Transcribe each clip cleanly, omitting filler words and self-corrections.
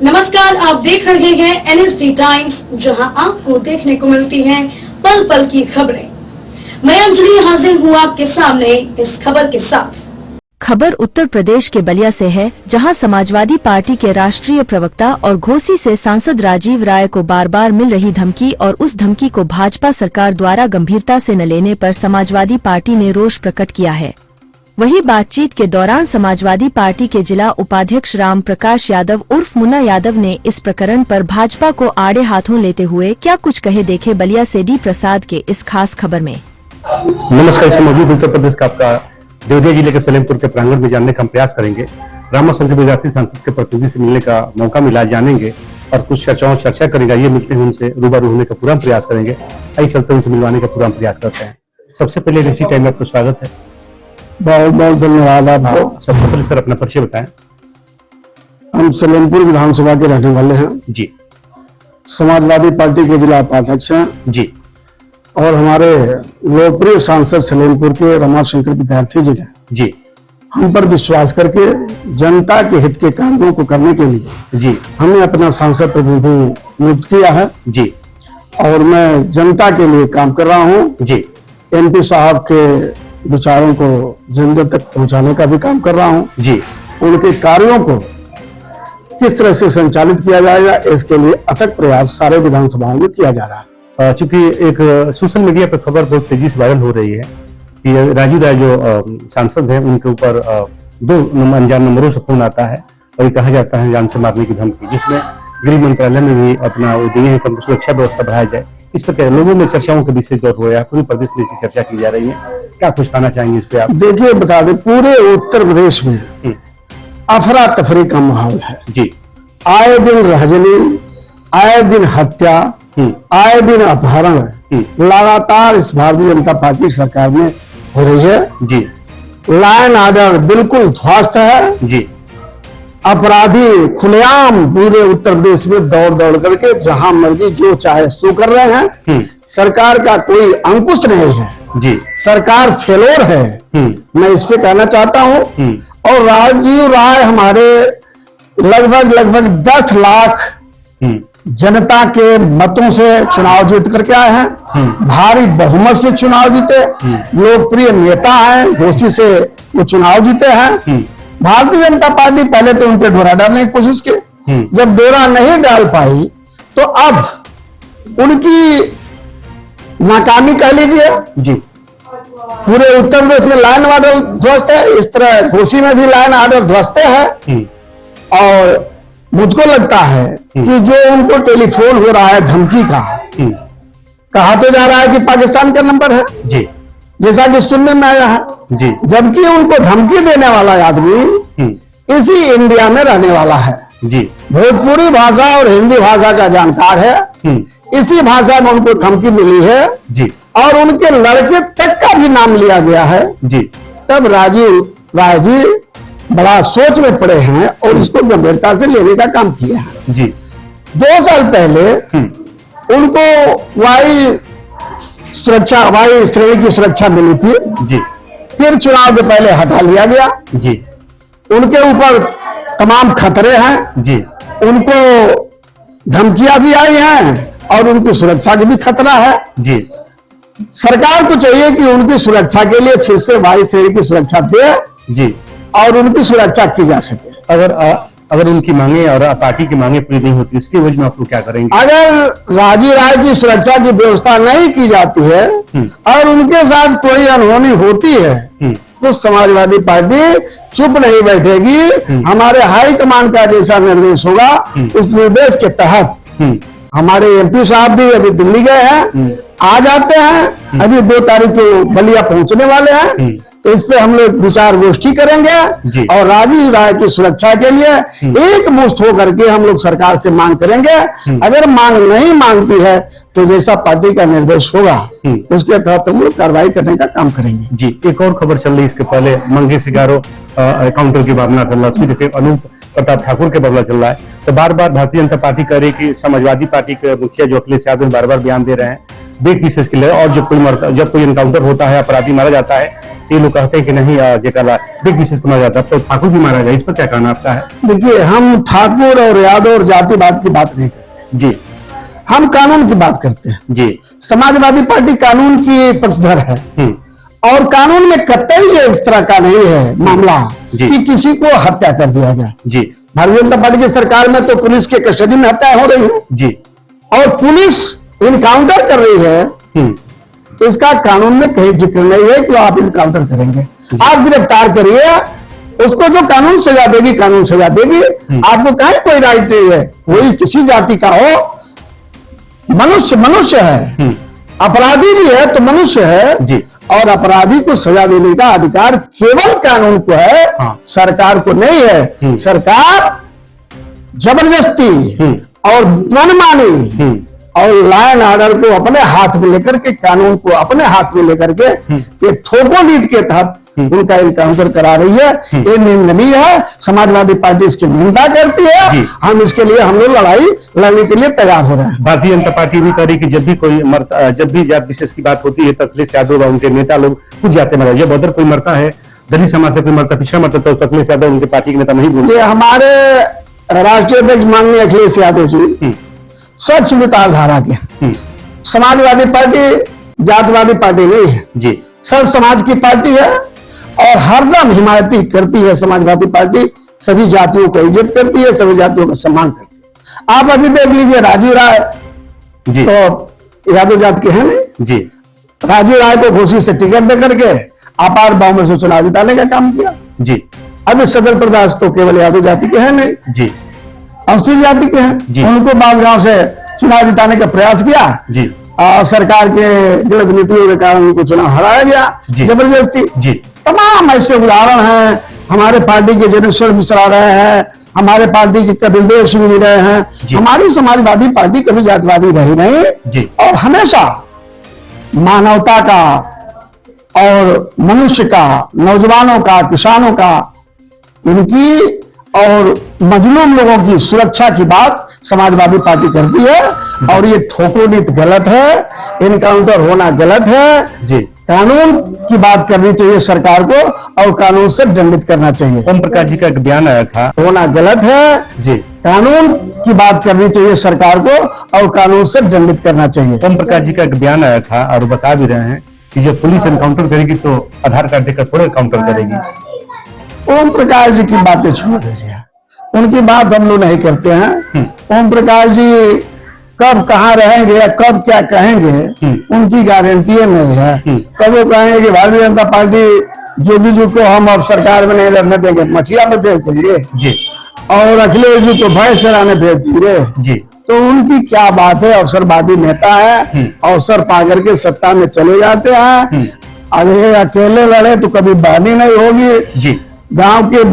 नमस्कार, आप देख रहे हैं एनएसडी टाइम्स, जहां आपको देखने को मिलती हैं पल पल की खबरें। मैं अंजलि हाजिर हूं आपके सामने इस खबर के साथ। खबर उत्तर प्रदेश के बलिया से है, जहां समाजवादी पार्टी के राष्ट्रीय प्रवक्ता और घोसी से सांसद राजीव राय को बार बार मिल रही धमकी और उस धमकी को भाजपा सरकार द्वारा गंभीरता से न लेने पर समाजवादी पार्टी ने रोष प्रकट किया है। वहीं बातचीत के दौरान समाजवादी पार्टी के जिला उपाध्यक्ष राम प्रकाश यादव उर्फ मुन्ना यादव ने इस प्रकरण पर भाजपा को आड़े हाथों लेते हुए क्या कुछ कहे, देखे बलिया से डी प्रसाद के इस खास खबर में। नमस्कार, इस मौजूद उत्तर प्रदेश का आपका देवरिया जिले के सलेमपुर के प्रांगण में जानने का हम प्रयास करेंगे। रामा संघ के विद्यार्थी सांसद के प्रतिनिधि से मिलने का मौका मिला, जानेंगे और कुछ चर्चा करेंगे। ये मिलते हैं उनसे, रूबरू होने का पूरा प्रयास करेंगे। आइए चलते उनसे मिलवाने का पूरा प्रयास करते हैं। सबसे पहले एनएसडी टाइम में आपका स्वागत है। बहुत बहुत धन्यवाद आपको। सबसे पहले सर अपना परिचय बताएं। हम सलेमपुर विधानसभा के रहने वाले हैं जी। समाजवादी पार्टी के जिला उपाध्यक्ष हैं जी। और हमारे लोकप्रिय सांसद सलेमपुर के रमाशंकर विद्यार्थी जी ने जी हम पर विश्वास करके जनता के हित के कार्यों को करने के लिए जी हमें अपना सांसद प्रतिनिधि नियुक्त किया है जी। और मैं जनता के लिए काम कर रहा हूँ जी। एमपी साहब के विचारों को जन जन तक पहुंचाने का भी काम कर रहा हूँ जी। उनके कार्यों को किस तरह से संचालित किया जाएगा, इसके लिए अथक प्रयास सारे विधानसभाओं में किया जा रहा है। चूंकि एक सोशल मीडिया पर खबर बहुत तेजी से वायरल हो रही है कि राजू राय जो सांसद हैं उनके ऊपर 2 अनजान नंबरों से फोन आता है और ये कहा जाता है जान से मारने की धमकी, जिसमें गृह मंत्रालय में भी अपना वो दिए हैं कि सुरक्षा व्यवस्था बढ़ाया जाए। इस पर लोगों में चर्चाओं के विषय दौर हो रहा है, पूरे प्रदेश में इसकी चर्चा की जा रही है। क्या कुछ कहना चाहेंगे इस पे आप? देखिए, बता दें, पूरे उत्तर प्रदेश में अफरा तफरी का माहौल है जी। आए दिन रहजनी, आए दिन हत्या, आए दिन अपहरण लगातार इस भारतीय जनता पार्टी सरकार में हो रही है जी। लाइन ऑर्डर बिल्कुल ध्वस्त है जी। अपराधी खुलेआम पूरे उत्तर प्रदेश में दौड़ दौड़ करके जहां मर्जी जो चाहे सो कर रहे हैं। सरकार का कोई अंकुश नहीं है जी। सरकार फेलोर है, मैं इस पे कहना चाहता हूं। और राजीव राय हमारे लगभग 10 लाख जनता के मतों से चुनाव जीत करके आए हैं। भारी बहुमत से चुनाव जीते, लोकप्रिय नेता हैं, घोसी से वो चुनाव जीते हैं। भारतीय जनता पार्टी पहले तो उन पर डोरा डालने की कोशिश की, जब डोरा नहीं डाल पाई तो अब उनकी नाकामी कह लीजिए जी। पूरे उत्तर प्रदेश में लाइन ऑर्डर ध्वस्त है, इस तरह घोसी में भी लाइन ऑर्डर ध्वस्त है। और मुझको लगता है कि जो उनको टेलीफोन हो रहा है धमकी का, कहा तो जा रहा है कि पाकिस्तान का नंबर है जी, जैसा कि सुनने में आया है जी, जबकि उनको धमकी देने वाला आदमी इसी इंडिया में रहने वाला है जी। भोजपुरी भाषा और हिंदी भाषा का जानकार है, इसी भाषा में उनको धमकी मिली है जी। और उनके लड़के तक का भी नाम लिया गया है जी। तब राजीव राय जी बड़ा सोच में पड़े हैं और इसको गंभीरता से लेने का काम किया है जी। 2 साल पहले उनको वायु श्रेणी की सुरक्षा मिली थी जी, फिर चुनाव के पहले हटा लिया गया जी। उनके ऊपर तमाम खतरे हैं जी, उनको धमकियां भी आई हैं और उनकी सुरक्षा की भी खतरा है जी। सरकार को चाहिए कि उनकी सुरक्षा के लिए फिर से वायु श्रेणी की सुरक्षा दे जी और उनकी सुरक्षा की जा सके। अगर उनकी मांगे और पार्टी की मांगे पूरी नहीं होती, इसकी वजह में आप लोग क्या करेंगे? अगर राजीव राय की सुरक्षा की व्यवस्था नहीं की जाती है और उनके साथ कोई अनहोनी होती है तो समाजवादी पार्टी चुप नहीं बैठेगी। हमारे हाईकमान का जैसा निर्देश होगा उस निर्देश के तहत हमारे एमपी साहब भी अभी दिल्ली गए हैं, आ जाते हैं, अभी 2 तारीख को बलिया पहुंचने वाले हैं। तो इस पे हम लोग विचार गोष्ठी करेंगे और राजीव राय की सुरक्षा के लिए एक मुश्त होकर के हम लोग सरकार से मांग करेंगे। अगर मांग नहीं मांगती है तो जैसा पार्टी का निर्देश होगा उसके तहत हम लोग कार्रवाई करने का काम करेंगे जी। एक और खबर चल रही, इसके पहले मंगे सिगारो काउंटर की भावना चल रहा है, उसमें अनूप प्रताप ठाकुर के बदला चल रहा है। तो बार बार भारतीय जनता पार्टी कह रही कि समाजवादी पार्टी के मुखिया जो अखिलेश यादव बार बार बयान दे रहे हैं बेग विशेष के लिए, और जब कोई एनकाउंटर होता है, अपराधी मारा जाता है, ये लोग कहते हैं कि नहीं जेकरा बेग विशेष को मारा जाता है, तो ठाकुर भी मारा गया, इस पर क्या कहना आपका है? देखिए, हम ठाकुर और यादव और जातिवाद की बात नहीं करते जी, हम कानून की बात करते हैं। जी, समाजवादी पार्टी कानून की पक्षधर है और कानून में कतई ये इस तरह का नहीं है मामला कि किसी को हत्या कर दिया जाए। जी, भारतीय जनता पार्टी की सरकार में तो पुलिस के कस्टडी में हत्या हो रही है जी, और पुलिस इनकाउंटर कर रही है, इसका कानून में कहीं जिक्र नहीं है कि आप इनकाउंटर करेंगे। आप गिरफ्तार करिए, उसको जो कानून सजा देगी कानून सजा देगी, आपको कहीं कोई राइट नहीं है। कोई किसी जाति का हो, मनुष्य मनुष्य है, अपराधी भी है तो मनुष्य है जी, और अपराधी को सजा देने का अधिकार केवल कानून को है, सरकार को नहीं है। सरकार जबरदस्ती और मनमानी और लॉ एंड ऑर्डर को अपने हाथ में लेकर के, कानून को अपने हाथ में लेकर के ये ठोको नीति के तहत उनका इनकाउंटर करा रही है। ये निंदनीय है, समाजवादी पार्टी इसकी निंदा करती है। हम इसके लिए हम लोग लड़ाई लड़ने के लिए तैयार हो रहे हैं। भारतीय जनता पार्टी भी कह रही कि जब भी जात विशेष की बात होती है तो अखिलेश यादव व उनके नेता लोग कुछ जाते मरा, जब अदर कोई मरता है, दलित समाज से कोई मरता, पिछड़ा मरता, तो अखिलेश यादव उनके पार्टी के नेता नहीं बोलते। हमारे राष्ट्रीय अध्यक्ष माननीय अखिलेश यादव जी स्वच्छ विचारधारा के, समाजवादी पार्टी जातवादी पार्टी नहीं है जी, सब समाज की पार्टी है और हरदम हिमायती करती है। समाजवादी पार्टी सभी जातियों को इज्जत करती है, सभी जातियों का सम्मान करती है। आप अभी देख लीजिए राजीव राय जी, तो यादव जात के हैं नहीं जी, राजीव राय को घोषित से टिकट दे करके अपार बहुमत से चुनाव जिताने का काम किया जी। अभी सदर प्रदेश तो केवल यादव जाति के हैं नहीं जी, अनुसूचित जाति के हैं, उनको बाबूगांव से चुनाव जिताने का प्रयास किया जी, और सरकार के गलत नीतियों के कारण उनको चुनाव हराया गया जबरदस्ती। जी, तमाम ऐसे उदाहरण हैं। हमारे पार्टी के जनेश्वर मिश्रा रहे हैं, हमारे पार्टी के कपिल देव सिंह जी रहे हैं। हमारी समाजवादी पार्टी कभी जातिवादी रही नहीं और हमेशा मानवता का और मनुष्य का, नौजवानों का, किसानों का, इनकी और मजलूम लोगों की सुरक्षा की बात समाजवादी पार्टी करती है और ये ठोको नीति गलत है, इनकाउंटर होना गलत है जी। कानून की बात करनी चाहिए सरकार को और कानून से दंडित करना चाहिए। ओम प्रकाश जी का एक बयान आया था, होना गलत है जी। कानून की बात करनी चाहिए सरकार को और कानून से दंडित करना चाहिए। ओम प्रकाश जी का एक बयान आया था और बता भी रहे हैं कि जब पुलिस एनकाउंटर करेगी तो आधार कार्ड देकर थोड़े काउंटर करेगी। ओम प्रकाश जी की बातें छोड़ दीजिए, उनकी बात हम लोग नहीं करते हैं। ओम प्रकाश जी कब कहाँ रहेंगे या कब क्या कहेंगे उनकी गारंटी नहीं है। कब वो कहेंगे कि भारतीय जनता पार्टी जोगी जी को हम अब सरकार में नहीं रहने देंगे, मठिया में भेज देंगे जी, और अखिलेश जी को भय सराने भेज देंगे जी, तो उनकी क्या बात है। अवसरवादी नेता है, अवसर पाकर के सत्ता में चले जाते हैं। अगर अकेले लड़े तो कभी बहनी नहीं होगी जी, गांव के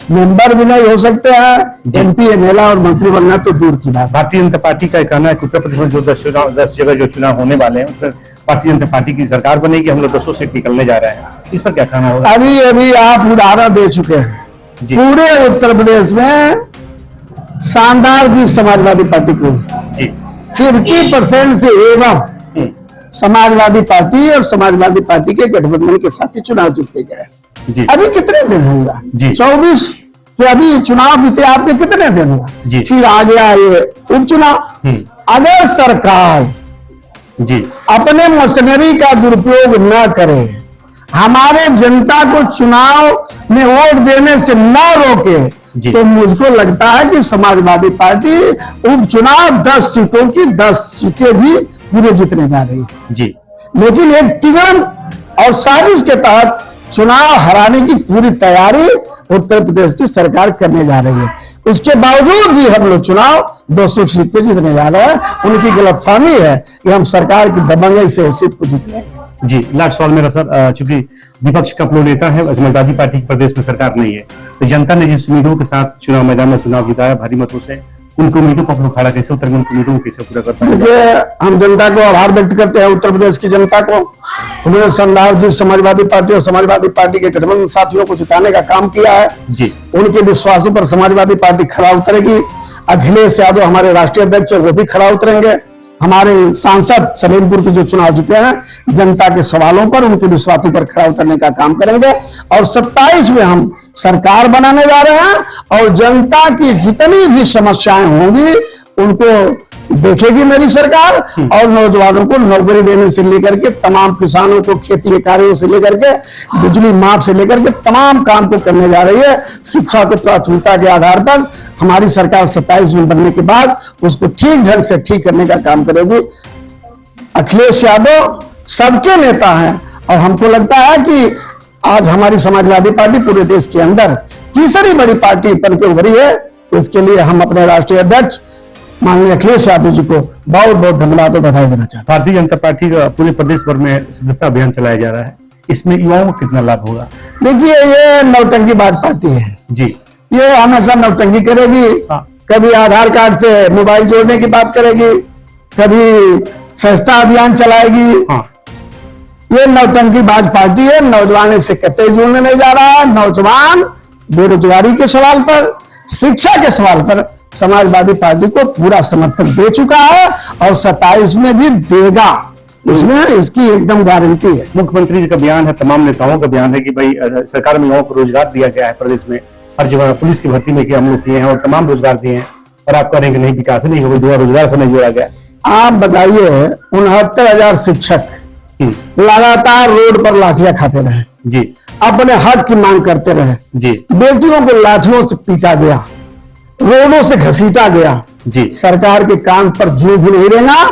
मेंबर भी नहीं हो सकते हैं, एमपी एमएलए और मंत्री बनना तो दूर की बात। भारतीय जनता पार्टी का कहना है कि उत्तर प्रदेश में जो 10 जगह जो चुनाव होने वाले हैं उसमें भारतीय जनता पार्टी की सरकार बनेगी, हम लोग 10 सीट निकलने जा रहे हैं, इस पर क्या कहना होगा? अभी आप उदाहरण दे चुके हैं। पूरे उत्तर प्रदेश में शानदार जी समाजवादी पार्टी को जी 50% से एवं समाजवादी पार्टी और समाजवादी पार्टी के गठबंधन के साथ ही चुनाव जीते गए। अभी कितने दिन होगा? 24 के अभी चुनाव बीते, आपके कितने दिन होगा? फिर आ गया ये उपचुनाव। अगर सरकार जी अपने मशीनरी का दुरुपयोग न करे, हमारे जनता को चुनाव में वोट देने से न रोके, तो मुझको लगता है कि समाजवादी पार्टी उपचुनाव 10 सीटों की 10 सीटें भी पूरे जीतने जा रही है जी। लेकिन एक तिगन और साजिश के तहत चुनाव हराने की पूरी तैयारी उत्तर प्रदेश की सरकार करने जा रही है। उसके बावजूद भी हम लोग चुनाव 200 सीट पे जीतने जा रहे हैं। उनकी गलतफहमी है कि हम सरकार की दबंगई से सीट को जीत लेंगे जी। लास्ट सवाल मेरा सर, चूंकि विपक्ष का प्लो नेता है, समाजवादी पार्टी की प्रदेश में सरकार नहीं है, तो जनता ने जिस उम्मीदों के साथ चुनाव मैदान में चुनाव जिताया भारी मतों से, उनको उम्मीदों को अपना खाड़ा कैसे उतरेंगे, उनकी उम्मीदों को कैसे पूरा कर पाएंगे? देखिए, हम जनता को आभार व्यक्त करते हैं, उत्तर प्रदेश की जनता को। उन्होंने शानदार जी समाजवादी पार्टी और समाजवादी पार्टी के गठबंधन साथियों को जिताने का काम किया है जी। उनके विश्वासों पर समाजवादी पार्टी खरा उतरेगी। अखिलेश यादव हमारे राष्ट्रीय अध्यक्ष, वो भी खरा उतरेंगे। हमारे सांसद सलेमपुर के जो चुनाव जीते हैं, जनता के सवालों पर, उनके विश्वासों पर खड़ा उतरने का काम करेंगे। और 27 में हम सरकार बनाने जा रहे हैं और जनता की जितनी भी समस्याएं होंगी उनको देखेगी मेरी सरकार। और नौजवानों को नौकरी देने से लेकर के, तमाम किसानों को खेती के कार्यों से लेकर के, बिजली माफ से लेकर के तमाम काम को करने जा रही है। शिक्षा को प्राथमिकता के आधार पर हमारी सरकार 27 में बनने के बाद उसको ठीक ढंग से ठीक करने का काम करेगी। अखिलेश यादव सबके नेता हैं और हमको लगता है कि आज हमारी समाजवादी पार्टी पूरे देश के अंदर तीसरी बड़ी पार्टी बनकर उभरी है। इसके लिए हम अपने राष्ट्रीय अध्यक्ष माननीय अखिलेश यादव जी को बहुत बहुत धन्यवाद और बधाई देना चाहते हैं। भारतीय जनता पार्टी का पूरे प्रदेश भर में सदस्यता अभियान चलाया जा रहा है, इसमें युवाओं को कितना लाभ होगा? देखिए, ये नौटंकीबाज पार्टी है जी, ये हमेशा नौटंकी करेगी। हाँ। कभी आधार कार्ड से मोबाइल जोड़ने की बात करेगी, कभी सस्ता अभियान चलाएगी। हाँ। ये नौटंकीबाज पार्टी है। नौजवान इससे कतई जुड़ने नहीं जा रहा है। नौजवान बेरोजगारी के सवाल पर, शिक्षा के सवाल पर समाजवादी पार्टी को पूरा समर्थन दे चुका है और 27 में भी देगा, इसमें इसकी एकदम गारंटी है। मुख्यमंत्री जी का बयान है, तमाम नेताओं का बयान है कि भाई सरकार में युवाओं को रोजगार दिया गया है। प्रदेश में हर जगह पुलिस की भर्ती में हम लोग किए हैं और तमाम रोजगार दिए हैं। और आप करेंगे नहीं, विकास नहीं होगा, दुआ रोजगार से नहीं जोड़ा गया। आप बताइए, 69,000 शिक्षक लगातार रोड पर लाठियां खाते रहे जी, अपने हक की मांग करते रहे जी, बेटियों को लाठियों से पीटा गया, रोडों से घसीटा गया जी। सरकार के कान पर जू भी नहीं रहेगा।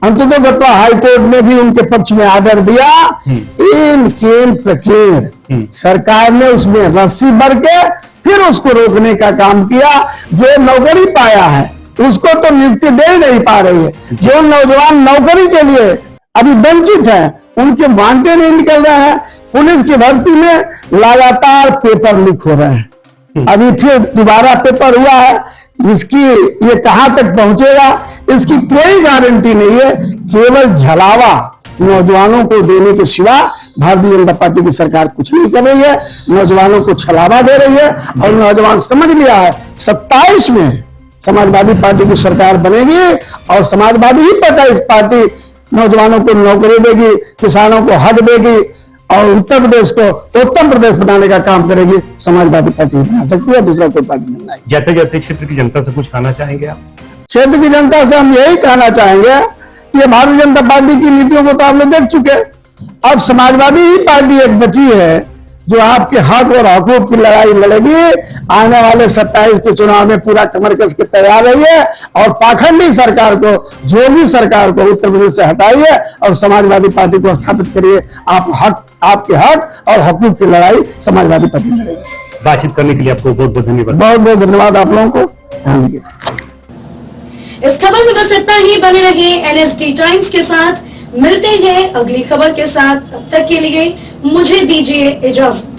अंततः हाईकोर्ट ने भी उनके पक्ष में आर्डर दिया। इन केन प्रकेर सरकार ने उसमें रस्सी भर के फिर उसको रोकने का काम किया। जो नौकरी पाया है उसको तो नियुक्ति दे ही नहीं पा रही है। जो नौजवान नौकरी के लिए अभी वंचित है उनके वांटे नहीं निकल रहे हैं। पुलिस की भर्ती में लगातार पेपर लीक हो रहे हैं। अभी फिर दोबारा पेपर हुआ है, इसकी ये कहां तक पहुंचेगा इसकी कोई गारंटी नहीं है। केवल झलावा नौजवानों को देने के सिवा भारतीय जनता पार्टी की सरकार कुछ नहीं कर रही है। नौजवानों को छलावा दे रही है और नौजवान समझ लिया है 27 में समाजवादी पार्टी की सरकार बनेगी और समाजवादी ही पता इस पार्टी नौजवानों को नौकरी देगी, किसानों को हक देगी और उत्तर प्रदेश को उत्तम प्रदेश बनाने का काम करेगी। समाजवादी पार्टी बना सकती है, दूसरा कोई पार्टी नहीं बनाएगी। जाते जाते क्षेत्र की जनता से कुछ कहना चाहेंगे आप? क्षेत्र की जनता से हम यही कहना चाहेंगे कि भारतीय जनता पार्टी की नीतियों को तो आप लोग देख चुके। अब समाजवादी ही पार्टी एक बची है जो आपके हक और हकूक की लड़ाई लड़ेगी। आने वाले 27 के चुनाव में पूरा कमर कस के तैयार रहिए और पाखंडी सरकार को, जो भी सरकार को उत्तर प्रदेश से हटाइए और समाजवादी पार्टी को स्थापित करिए। आपके हक और हकूक की लड़ाई समाजवादी पार्टी लड़ेगी। बातचीत करने के लिए आपको बहुत बहुत धन्यवाद। बहुत बहुत धन्यवाद आप लोगों को। इस खबर में बस इतना ही। बने रहिए एनएसडी टाइम्स के साथ। मिलते हैं अगली खबर के साथ। तब तक के लिए मुझे दीजिए इजाजत।